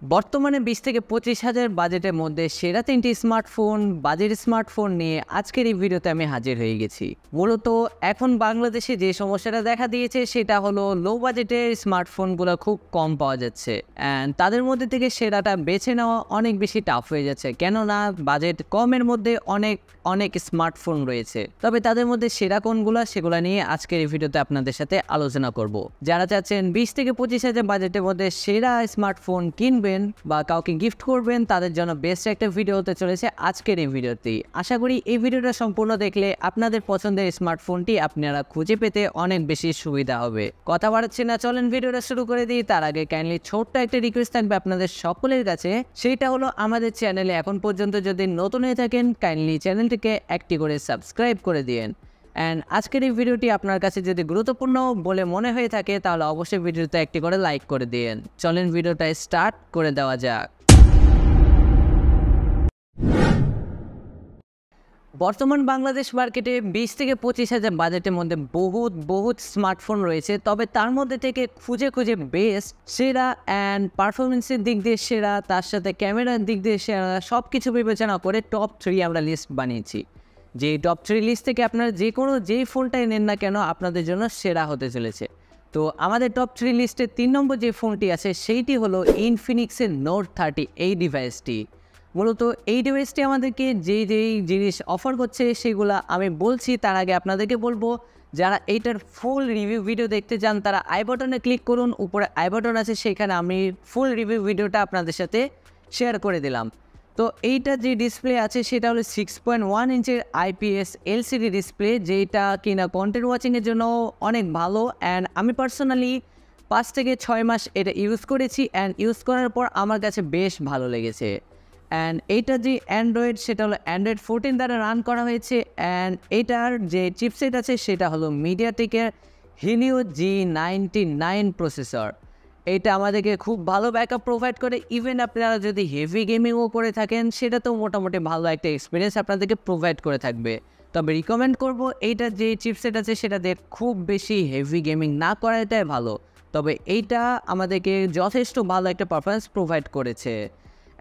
বর্তমানে 20 থেকে 25,000 বাজেটের মধ্যে সেরা 3টি স্মার্টফোন নিয়ে আজকের এই ভিডিওতে আমি হাজির হয়ে গেছি। মূলত এখন বাংলাদেশে যে সমস্যাটা দেখা দিয়েছে সেটা হলো লো বাজেটের স্মার্টফোনগুলো খুব কম পাওয়া যাচ্ছে অ্যান্ড তাদের মধ্যে থেকে সেরাটা বেছে নেওয়া অনেক বেশি টাফ হয়ে যাচ্ছে, কেননা বাজেট কমের মধ্যে অনেক স্মার্টফোন রয়েছে। তবে তাদের মধ্যে সেরা কোনগুলো সেগুলো নিয়ে আজকের এই ভিডিওতে আপনাদের সাথে আলোচনা করব। যারা চাচ্ছেন 20 থেকে 25,000 বাজেটের মধ্যে সেরা স্মার্টফোন কিনবেন বা কাউকে গিফট করবেন, তাদের জন্য বেস্ট একটা ভিডিও হতে চলেছে আজকের এই ভিডিওতে। আশা করি এই ভিডিওটা সম্পূর্ণ দেখলে আপনাদের পছন্দের স্মার্টফোনটি আপনারা খুঁজে পেতে অনেক বেশি সুবিধা হবে। কথা বাড়াচ্ছি না, চলেন ভিডিওটা শুরু করে দিই। তার আগে কাইন্ডলি ছোট্ট একটা রিকোয়েস্ট থাকবে আপনাদের সকলের কাছে, সেইটা হলো আমাদের চ্যানেলে এখন পর্যন্ত যদি নতুন হয়ে থাকেন কাইন্ডলি চ্যানেলটিকে একটি করে সাবস্ক্রাইব করে দিন। অ্যান্ড আজকের এই ভিডিওটি আপনার কাছে যদি গুরুত্বপূর্ণ বলে মনে হয়ে থাকে তাহলে অবশ্যই ভিডিওতে একটি করে লাইক করে দিন। চলেন ভিডিওটা স্টার্ট করে দেওয়া যাক। বর্তমান বাংলাদেশ মার্কেটে 20 থেকে 25,000 বাজেটের মধ্যে বহুত স্মার্টফোন রয়েছে, তবে তার মধ্যে থেকে খুঁজে বেস্ট সেরা অ্যান্ড পারফরমেন্সের দিক দিয়ে সেরা, তার সাথে ক্যামেরার দিক দিয়ে সেরা, সব কিছু বিবেচনা করে টপ 3 আমরা লিস্ট বানিয়েছি। যে টপ 3 লিস্ট থেকে আপনারা যেই ফোনটাই নেন না কেন আপনাদের জন্য সেরা হতে চলেছে। তো আমাদের টপ 3 লিস্টে 3 নম্বর যে ফোনটি আছে সেইটি হলো ইনফিনিক্সের নোট 30 এই ডিভাইসটি। মূলত এই ডিভাইসটি আমাদেরকে যেই জিনিস অফার করছে সেগুলো আমি বলছি, তার আগে আপনাদেরকে বলবো যারা এইটার ফুল রিভিউ ভিডিও দেখতে চান তারা আই বাটনে ক্লিক করুন, উপরে আই বাটন আছে, সেখানে আমি ফুল রিভিউ ভিডিওটা আপনাদের সাথে শেয়ার করে দিলাম। তো এইটা যে ডিসপ্লে আছে সেটা হলো 6.1 ইঞ্চের IPS LCD ডিসপ্লে, যেটা কিনা কন্টেন্ট ওয়াচিংয়ের জন্য অনেক ভালো। অ্যান্ড আমি পার্সোনালি 5 থেকে 6 মাস এটা ইউজ করেছি অ্যান্ড ইউজ করার পর আমার কাছে বেশ ভালো লেগেছে। অ্যান্ড এইটা যে অ্যান্ড্রয়েড সেটা হলো অ্যান্ড্রয়েড 14 দ্বারা রান করা হয়েছে। অ্যান্ড এইটার যে চিপসেট আছে সেটা হলো মিডিয়াটেকের Helio G99 প্রসেসর। এইটা আমাদেরকে খুব ভালো ব্যাকআপ প্রোভাইড করে। ইভেন আপনারা যদি হেভি গেমিংও করে থাকেন সেটা তো মোটামুটি ভালো একটা এক্সপিরিয়েন্স আপনাদেরকে প্রোভাইড করে থাকবে। তবে রিকমেন্ড করব এইটা যে চিপসেট আছে সেটা দিয়ে খুব বেশি হেভি গেমিং না করাটাই ভালো, তবে এইটা আমাদেরকে যথেষ্ট ভালো একটা পারফরমেন্স প্রোভাইড করেছে।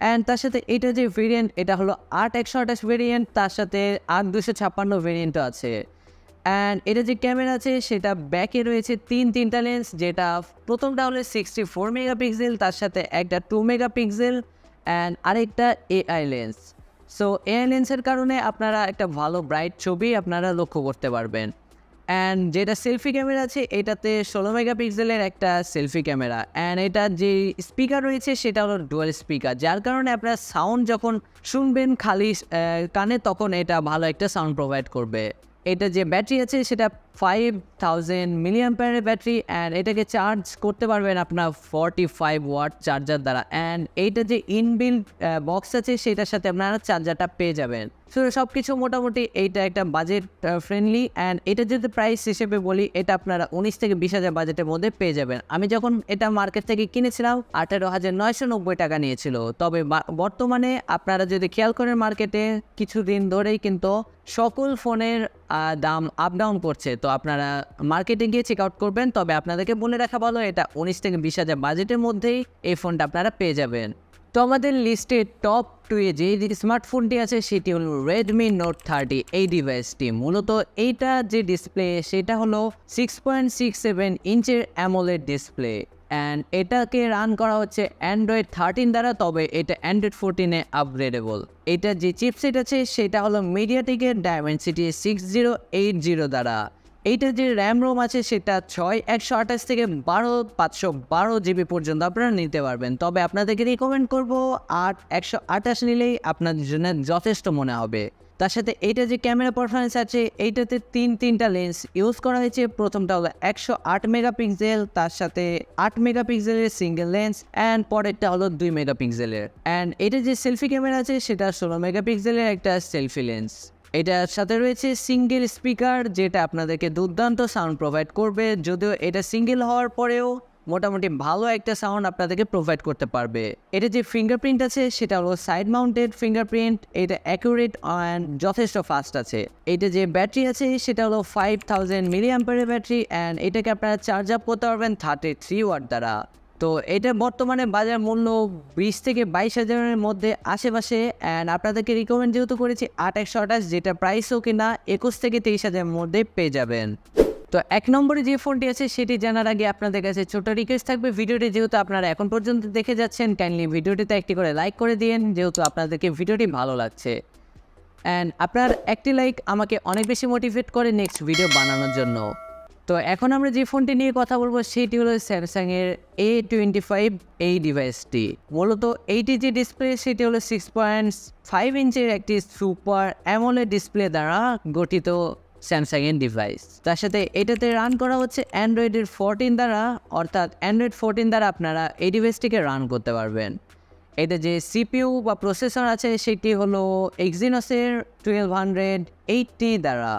অ্যান্ড তার সাথে এটা যে ভেরিয়েন্ট এটা হলো 8/128 ভেরিয়েন্ট, তার সাথে 8/256 ভেরিয়েন্টও আছে। অ্যান্ড এটা যে ক্যামেরা আছে সেটা ব্যাকে রয়েছে তিনটা লেন্স, যেটা প্রথমটা হলো 64 মেগাপিক্সেল, তার সাথে একটা 2 মেগাপিক্সেল অ্যান্ড আরেকটা AI লেন্স। সো AI লেন্সের কারণে আপনারা একটা ভালো ব্রাইট ছবি আপনারা লক্ষ্য করতে পারবেন। অ্যান্ড যেটা সেলফি ক্যামেরা আছে এটাতে 16 মেগাপিক্সেলের একটা সেলফি ক্যামেরা। অ্যান্ড এটা যে স্পিকার রয়েছে সেটা হলো ডুয়াল স্পিকার, যার কারণে আপনারা সাউন্ড যখন শুনবেন খালি কানে তখন এটা ভালো একটা সাউন্ড প্রোভাইড করবে। এটা যে ব্যাটারি আছে সেটা 5000 মিলিঅ্যাম্পিয়ারের ব্যাটারি অ্যান্ড এটাকে চার্জ করতে পারবেন আপনার 45 ওয়াট চার্জার দ্বারা। অ্যান্ড এইটা যে ইনবিল্ড বক্স আছে সেটার সাথে আপনারা চার্জারটা পেয়ে যাবেন। সো সব কিছু মোটামুটি এইটা একটা বাজেট ফ্রেন্ডলি। অ্যান্ড এটা যদি প্রাইস হিসেবে বলি এটা আপনারা 19 থেকে 20,000 বাজেটের মধ্যে পেয়ে যাবেন। আমি যখন এটা মার্কেট থেকে কিনেছিলাম 18,990 টাকা নিয়েছিল। তবে বর্তমানে আপনারা যদি খেয়াল করেন মার্কেটে কিছুদিন ধরেই কিন্তু সকল ফোনের দাম আপ ডাউন করছে, তো আপনারা মার্কেটে গিয়ে চেক আউট করবেন। তবে আপনাদেরকে বলে রাখা ভালো এটা 19 থেকে 20,000 বাজেটের মধ্যেই এই ফোনটা আপনারা পেয়ে যাবেন। তো আমাদের লিস্টে টপ 2-এ যে স্মার্টফোনটি আছে সেটি হলো রেডমি নোট 30 এই ডিভাইসটি। মূলত এইটা যে ডিসপ্লে সেটা হলো 6.67 ইঞ্চের অ্যামোলেড ডিসপ্লে অ্যান্ড এটাকে রান করা হচ্ছে অ্যান্ড্রয়েড 13 দ্বারা, তবে এটা অ্যান্ড্রয়েড 14-এ আপগ্রেডেবল। এটা যে চিপসেট আছে সেটা হলো মিডিয়াটেকের ডায়মেনসিটি 6080 দ্বারা। এইটা যে র্যাম রোম আছে সেটা 6/128 থেকে 512 জিবি পর্যন্ত আপনারা নিতে পারবেন। তবে আপনাদেরকে রিকমেন্ড করবো 8/128 নিলেই আপনাদের জন্য যথেষ্ট মনে হবে। তার সাথে এইটা যে ক্যামেরা পারফরমেন্স আছে এইটাতে তিনটা লেন্স ইউজ করা হয়েছে। প্রথমটা হলো 108 মেগাপিক্সেল, তার সাথে 8 মেগাপিক্সেলের সিঙ্গেল লেন্স অ্যান্ড পরেরটা হলো 2 মেগাপিক্সেলের। অ্যান্ড এটা যে সেলফি ক্যামেরা আছে সেটা 16 মেগাপিক্সেলের একটা সেলফি লেন্স। এটার সাথে রয়েছে সিঙ্গেল স্পিকার, যেটা আপনাদেরকে দুর্দান্ত সাউন্ড প্রোভাইড করবে। যদিও এটা সিঙ্গেল হওয়ার পরেও মোটামুটি ভালো একটা সাউন্ড আপনাদেরকে প্রোভাইড করতে পারবে। এটা যে ফিঙ্গারপ্রিন্ট আছে সেটা হলো সাইড মাউন্টেড ফিঙ্গারপ্রিন্ট, এটা অ্যাকুরেট অ্যান্ড যথেষ্ট ফাস্ট আছে। এটা যে ব্যাটারি আছে সেটা হলো 5000 মিলিঅ্যাম্পিয়ারের ব্যাটারি অ্যান্ড এটাকে আপনারা চার্জ আপ করতে পারবেন 33 ওয়াট দ্বারা। তো এটা বর্তমানে বাজার মূল্য 20 থেকে 22,000-এর মধ্যে আশেপাশে। অ্যান্ড আপনাদেরকে রিকমেন্ড যেহেতু করেছি 8/128, যেটা প্রাইসও কিনা 21 থেকে 23,000-এর মধ্যে পেয়ে যাবেন। তো 1 নম্বরে যে ফোনটি আছে সেটি জানার আগে আপনাদের কাছে ছোট রিকোয়েস্ট থাকবে, ভিডিওটি যেহেতু আপনারা এখন পর্যন্ত দেখে যাচ্ছেন, কাইন্ডলি ভিডিওটিতে একটি করে লাইক করে দিন যেহেতু আপনাদেরকে ভিডিওটি ভালো লাগছে। অ্যান্ড আপনার একটি লাইক আমাকে অনেক বেশি মোটিভেট করে নেক্সট ভিডিও বানানোর জন্য। তো এখন আমরা যে ফোনটি নিয়ে কথা বলবো সেটি হলো স্যামসাংয়ের A25 এই ডিভাইসটি। মূলত এইটি যে ডিসপ্লে সেটি হলো 6.5 ইঞ্চের একটি সুপার অ্যামোলেড ডিসপ্লে দ্বারা গঠিত স্যামসাংয়ের ডিভাইস। তার সাথে এটাতে রান করা হচ্ছে অ্যান্ড্রয়েডের 14 দ্বারা, অর্থাৎ অ্যান্ড্রয়েড 14 দ্বারা আপনারা এই ডিভাইসটিকে রান করতে পারবেন। এটা যে সিপিইউ বা প্রসেসর আছে সেটি হলো এক্সিনোসের 1280 দ্বারা।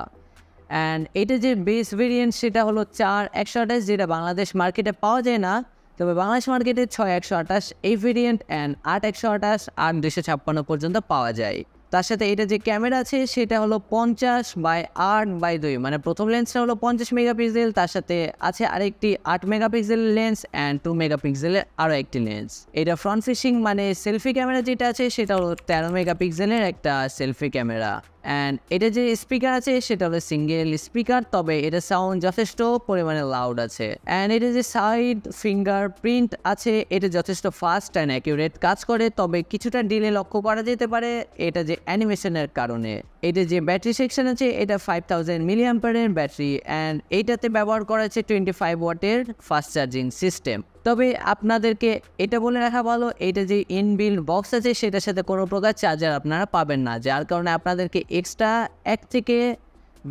অ্যান্ড এটা যে বেস ভেরিয়েন্ট সেটা হলো 4/128, যেটা বাংলাদেশ মার্কেটে পাওয়া যায় না, তবে বাংলাদেশ মার্কেটে 6/128 এই ভেরিয়েন্ট অ্যান্ড 8/128 8/256 পর্যন্ত পাওয়া যায়। তার সাথে এটা যে ক্যামেরা আছে সেটা হলো 50/8/2, মানে প্রথম লেন্সটা হলো 50 মেগাপিক্সেল, তার সাথে আছে আরেকটি 8 মেগাপিক্সেলের লেন্স অ্যান্ড 2 মেগাপিক্সেলের আরও একটি লেন্স। এটা ফ্রন্ট ফেসিং মানে সেলফি ক্যামেরা যেটা আছে সেটা হলো 13 মেগাপিক্সেলের একটা সেলফি ক্যামেরা। অ্যান্ড এটা যে স্পিকার আছে সেটা হলো সিঙ্গেল স্পিকার, তবে এটা সাউন্ড যথেষ্ট পরিমাণে লাউড আছে। অ্যান্ড এটা যে সাইড ফিঙ্গারপ্রিন্ট আছে এটা যথেষ্ট ফাস্ট অ্যান্ড অ্যাকিউরেট কাজ করে, তবে কিছুটা ডিলে লক্ষ্য করা যেতে পারে এটা যে অ্যানিমেশনের কারণে। এটা যে ব্যাটারি সেকশন আছে এটা 5000 মিলিঅ্যাম্পিয়ারের ব্যাটারি অ্যান্ড এইটাতে ব্যবহার করা হচ্ছে 25 ওয়াটের ফাস্ট চার্জিং সিস্টেম। তবে আপনাদেরকে এটা বলে রাখা ভালো, এটা যে ইনবিল্ড বক্স আছে সেটার সাথে কোনো প্রকার চার্জার আপনারা পাবেন না, যার কারণে আপনাদেরকে এক্সট্রা 1 থেকে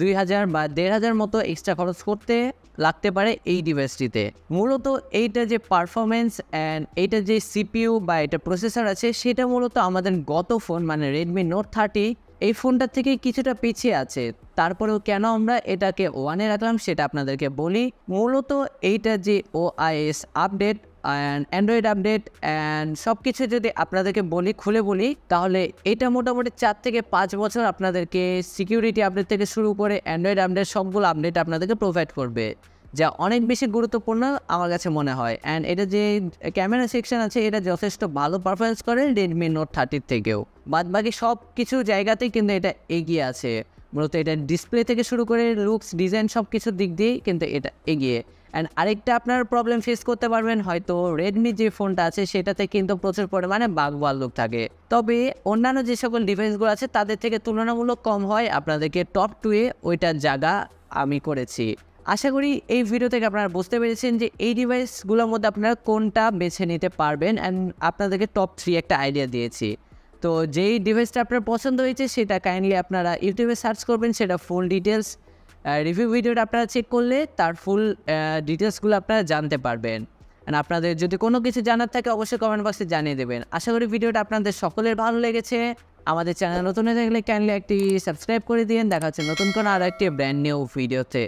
2000 বা 1500 মতো এক্সট্রা খরচ করতে লাগতে পারে এই ডিভাইসটিতে। মূলত এইটা যে পারফরমেন্স অ্যান্ড এইটা যে সিপিইউ বা এটা প্রসেসর আছে সেটা মূলত আমাদের গত ফোন মানে রেডমি নোট 30 এই ফোনটার থেকে কিছুটা পিছিয়ে আছে। তারপরেও কেন আমরা এটাকে 1-এ রাখলাম সেটা আপনাদেরকে বলি। মূলত এইটা যে OIS update and Android update and সব কিছু যদি আপনাদেরকে বলি খুলে বলি, তাহলে এটা মোটামুটি 4 থেকে 5 বছর আপনাদেরকে সিকিউরিটি আপডেট থেকে শুরু করে অ্যান্ড্রয়েড আপডেট সবগুলো আপডেট আপনাদেরকে প্রোভাইড করবে, যা অনেক বেশি গুরুত্বপূর্ণ আমার কাছে মনে হয়। অ্যান্ড এটা যে ক্যামেরা সেকশন আছে এটা যথেষ্ট ভালো পারফরমেন্স করে রেডমি নোট 30 থেকেও। বাদবাকি সব কিছু জায়গাতেই কিন্তু এটা এগিয়ে আছে। মূলত এটা ডিসপ্লে থেকে শুরু করে লুকস ডিজাইন সব কিছুর দিক দিয়েই কিন্তু এটা এগিয়ে। অ্যান্ড আরেকটা আপনার প্রবলেম ফেস করতে পারবেন, হয়তো রেডমি যে ফোনটা আছে সেটাতে কিন্তু প্রচুর পরিমাণে বাগ লুক থাকে, তবে অন্যান্য যে সকল ডিভাইসগুলো আছে তাদের থেকে তুলনামূলক কম হয়। আপনাদেরকে টপ 2-এ ওইটার জায়গা আমি করেছি। আশা করি এই ভিডিও থেকে আপনারা বুঝতে পেরেছেন যে এই ডিভাইসগুলোর মধ্যে আপনারা কোনটা বেছে নিতে পারবেন অ্যান্ড আপনাদেরকে টপ 3 একটা আইডিয়া দিয়েছি। তো যেই ডিভাইসটা আপনার পছন্দ হয়েছে সেটা কাইন্ডলি আপনারা ইউটিউবে সার্চ করবেন, সেটা ফুল ডিটেলস রিভিউ ভিডিওটা আপনারা চেক করলে তার ফুল ডিটেলসগুলো আপনারা জানতে পারবেন। অ্যান্ড আপনাদের যদি কোনো কিছু জানার থাকে অবশ্যই কমেন্ট বক্সে জানিয়ে দেবেন। আশা করি ভিডিওটা আপনাদের সকলের ভালো লেগেছে। আমাদের চ্যানেল নতুন হয়ে থাকলে কাইন্ডলি একটি সাবস্ক্রাইব করে দিন। দেখা হচ্ছে নতুন কোনো আরও একটি ব্র্যান্ড নিউ ভিডিওতে।